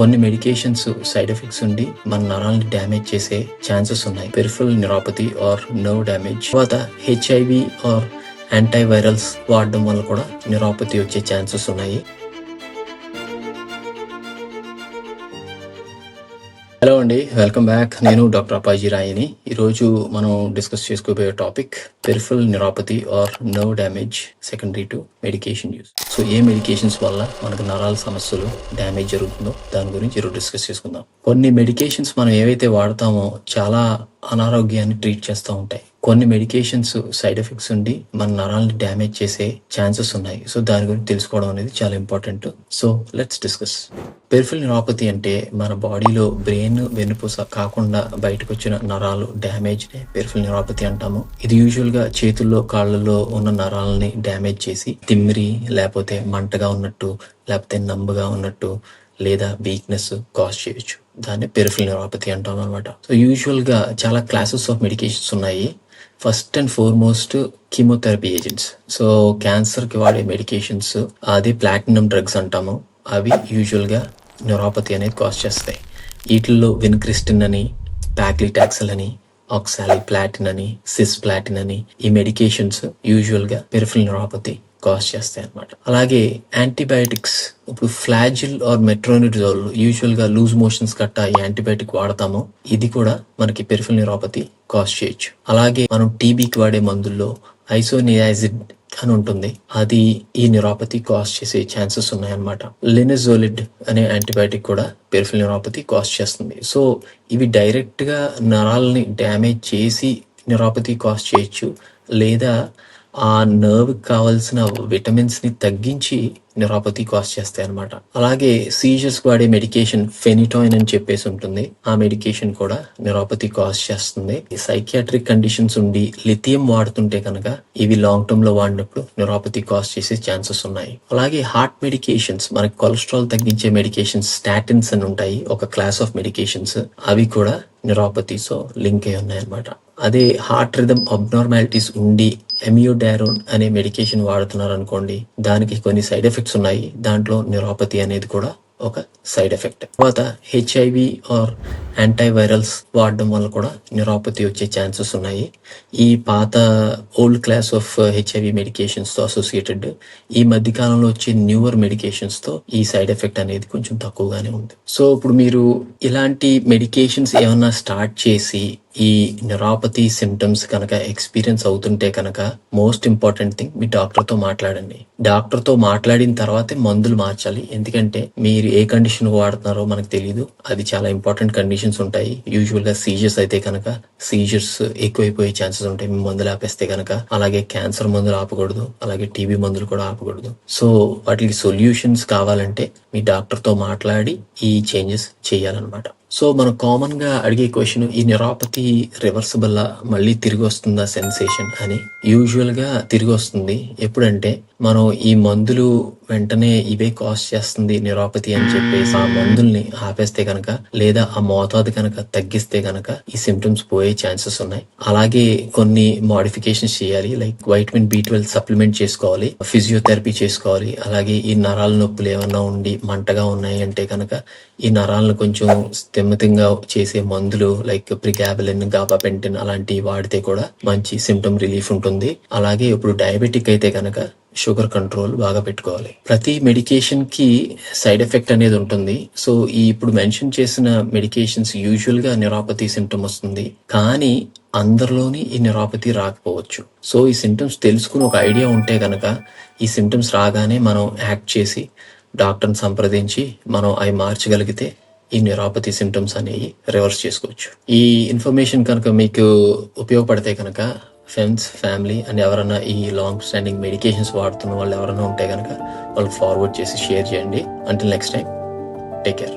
కొన్ని medications side effects ఉండి మన నరాల్ని డ్యామేజ్ చేసే ఛాన్సెస్ ఉన్నాయి. Peripheral neuropathy or nerve damage. తర్వాత హెచ్ఐవి ఆర్ యాంటీవైరల్స్ వాడడం వల్ల కూడా న్యూరోపతి వచ్చే ఛాన్సెస్ ఉన్నాయి. హలో అండి, వెల్కమ్ బ్యాక్. నేను డాక్టర్ అప్పాజీ రాయని. ఈరోజు మనం డిస్కస్ చేసుకోబోయే topic peripheral neuropathy or nerve damage secondary to medication use. So ఏ మెడికేషన్స్ వల్ల మనకు నరాల సమస్యలు డ్యామేజ్ జరుగుతుందో దాని గురించి ఈరోజు డిస్కస్ చేసుకుందాం. కొన్ని మెడికేషన్స్ మనం ఏవైతే వాడతామో చాలా అనారోగ్యాన్ని ట్రీట్ చేస్తూ ఉంటాయి. కొన్ని మెడికేషన్స్ సైడ్ ఎఫెక్ట్స్ ఉండి మన నరాల్ని డ్యామేజ్ చేసే ఛాన్సెస్ ఉన్నాయి. సో దాని గురించి తెలుసుకోవడం అనేది చాలా important. So let's discuss. Peripheral neuropathy అంటే మన బాడీలో బ్రెయిన్ వెన్నుపూస కాకుండా బయటకు వచ్చిన నరాలు డ్యామేజ్ పెరిఫరల్ న్యూరోపతి అంటాము. ఇది యూజువల్ గా చేతుల్లో కాళ్ళలో ఉన్న నరాలని డ్యామేజ్ చేసి తిమ్మిరి, లేకపోతే మంటగా ఉన్నట్టు, లేకపోతే నంబుగా ఉన్నట్టు, లేదా వీక్నెస్ కాజ్ చేయొచ్చు. దాన్ని పెరిఫరల్ న్యూరోపతి అంటాం అనమాట. సో యూజువల్ గా చాలా క్లాసెస్ ఆఫ్ మెడికేషన్స్ ఉన్నాయి. First and foremost chemotherapy agents. So cancer కి వాడే మెడికేషన్స్, అది ప్లాటినం డ్రగ్స్ అంటాము. అవి యూజువల్ గా న్యూరోపతి అనేది కాజ్ చేస్తాయి. వీటిల్లో విన్క్రిస్టిన్ అని, ప్యాక్లిటాక్సెల్ అని, ఆక్సాలిప్లాటిన్ అని, సిస్ప్లాటిన్ అని ఈ మెడికేషన్స్ యూజువల్ గా పెరిఫరల్ న్యూరోపతి కాజ్ చేస్తాయి అన్నమాట. అలాగే యాంటీబయాటిక్స్, ఇప్పుడు ఫ్లాజిల్ ఆర్ మెట్రోనిడజోల్ యూజువల్ గా లూజ్ మోషన్స్ కట్ట ఈ యాంటీబయాటిక్ వాడతాము. ఇది కూడా మనకి పెరిఫరల్ న్యూరోపతి కాజ్ చేయొచ్చు. అలాగే మనం టీబీకి వాడే మందుల్లో ఐసోనియాజిడ్ అని ఉంటుంది, అది ఈ న్యూరోపతి కాజ్ చేసే ఛాన్సెస్ ఉన్నాయన్నమాట. లినజోలిడ్ అనే యాంటీబయాటిక్ కూడా పెరిఫరల్ న్యూరోపతి కాజ్ చేస్తుంది. సో ఇవి డైరెక్ట్ గా నరాలని డ్యామేజ్ చేసి న్యూరోపతి కాజ్ చేయొచ్చు, లేదా ఆ నర్వ్ కావాల్సిన విటమిన్స్ ని తగ్గించి న్యూరోపతి కాజ్ చేస్తాయి అనమాట. అలాగే సీజర్స్ వాడే మెడికేషన్ ఫెనిటాయిన్ అని చెప్పేసి ఉంటుంది, ఆ మెడికేషన్ కూడా న్యూరోపతి కాజ్ చేస్తుంది. సైకియాట్రిక్ కండిషన్స్ ఉండి లిథియం వాడుతుంటే కనుక ఇవి లాంగ్ టర్మ్ లో వాడినప్పుడు న్యూరోపతి కాజ్ చేసే ఛాన్సెస్ ఉన్నాయి. అలాగే హార్ట్ మెడికేషన్స్, మనకి కొలెస్ట్రాల్ తగ్గించే మెడికేషన్స్ స్టాటిన్స్ అని ఉంటాయి, ఒక క్లాస్ ఆఫ్ మెడికేషన్స్. అవి కూడా న్యూరోపతితో లింక్ అయి ఉన్నాయి అనమాట. అదే హార్ట్ రిథమ్ అబ్నార్మాలిటీస్ ఉండి ఎమియోడారోన్ అనే మెడికేషన్ వాడుతున్నారు అనుకోండి, దానికి కొన్ని సైడ్ ఎఫెక్ట్స్ ఉన్నాయి. దాంట్లో న్యూరోపతి అనేది కూడా ఒక సైడ్ ఎఫెక్ట్. తర్వాత హెచ్ఐవి ఆర్ యాంటీవైరల్స్ వాడడం వల్ల కూడా న్యూరోపతి వచ్చే ఛాన్సెస్ ఉన్నాయి. ఈ పాత old class of HIV medications తో అసోసియేటెడ్ ఈ మధ్య కాలంలో వచ్చే న్యూవర్ మెడికేషన్స్ తో ఈ సైడ్ ఎఫెక్ట్ అనేది కొంచెం తక్కువగానే ఉంది. సో ఇప్పుడు మీరు ఇలాంటి మెడికేషన్స్ ఏమన్నా స్టార్ట్ చేసి ఈ న్యూరోపతి సిమ్టమ్స్ కనుక ఎక్స్పీరియన్స్ అవుతుంటే కనుక మోస్ట్ ఇంపార్టెంట్ థింగ్, మీ డాక్టర్ తో మాట్లాడండి. డాక్టర్ తో మాట్లాడిన తర్వాతే మందులు మార్చాలి. ఎందుకంటే మీరు ఏ కండిషన్ వాడుతున్నారో మనకు తెలియదు. అది చాలా ఇంపార్టెంట్ కండిషన్స్ ఉంటాయి. యూజువల్ గా సీజర్స్ అయితే కనుక సీజర్స్ ఎక్కువైపోయే ఛాన్సెస్ ఉంటాయి మీ మందులు ఆపేస్తే కనుక. అలాగే క్యాన్సర్ మందులు ఆపకూడదు, అలాగే టీబీ మందులు కూడా ఆపకూడదు. సో వాటికి సొల్యూషన్స్ కావాలంటే మీ డాక్టర్ తో మాట్లాడి ఈ చేంజెస్ చేయాలన్నమాట. సో మనం కామన్ గా అడిగే క్వశ్చన్, ఈ న్యూరోపతి రివర్సిబుల్ మళ్ళీ తిరిగి వస్తుందా సెన్సేషన్ అని? యూజువల్ గా తిరిగి వస్తుంది. ఎప్పుడంటే మనం ఈ మందులు వెంటనే ఇవే కాజ్ చేస్తుంది న్యూరోపతి అని చెప్పేసి ఆ మందుల్ని ఆపేస్తే కనుక, లేదా ఆ మోతాదు కనుక తగ్గిస్తే కనుక ఈ సిమ్టమ్స్ పోయే ఛాన్సెస్ ఉన్నాయి. అలాగే కొన్ని మోడిఫికేషన్స్ చేయాలి, లైక్ వైటమిన్ B12 సప్లిమెంట్ చేసుకోవాలి, ఫిజియోథెరపీ చేసుకోవాలి. అలాగే ఈ నరాల నొప్పులు ఏమన్నా ఉండి మంటగా ఉన్నాయి అంటే కనుక ఈ నరాలను కొంచెం స్థిమితంగా చేసే మందులు లైక్ ప్రిగాబలిన్, గాబాపెంటిన్ అలాంటివి వాడితే కూడా మంచి సిమ్టమ్ రిలీఫ్ ఉంటుంది. అలాగే ఇప్పుడు డయాబెటిక్ అయితే కనుక షుగర్ కంట్రోల్ బాగా పెట్టుకోవాలి. ప్రతి మెడికేషన్ కి సైడ్ ఎఫెక్ట్ అనేది ఉంటుంది. సో ఈ ఇప్పుడు మెన్షన్ చేసిన మెడికేషన్స్ యూజువల్ గా న్యూరోపతి సిమ్టమ్ వస్తుంది, కానీ అందరిలోని ఈ న్యూరోపతి రాకపోవచ్చు. సో ఈ సిమ్టమ్స్ తెలుసుకుని ఒక ఐడియా ఉంటే కనుక ఈ సిమ్టమ్స్ రాగానే మనం యాక్ట్ చేసి డాక్టర్ని సంప్రదించి మనం అవి మార్చగలిగితే ఈ న్యూరోపతి సిమ్టమ్స్ అనేవి రివర్స్ చేసుకోవచ్చు. ఈ ఇన్ఫర్మేషన్ కనుక మీకు ఉపయోగపడితే కనుక ఫ్రెండ్స్, ఫ్యామిలీ అని ఎవరైనా ఈ లాంగ్ స్టాండింగ్ మెడికేషన్స్ వాడుతున్న వాళ్ళు ఎవరైనా ఉంటే కనుక వాళ్ళకి ఫార్వర్డ్ చేసి షేర్ చేయండి. Until next time, take care.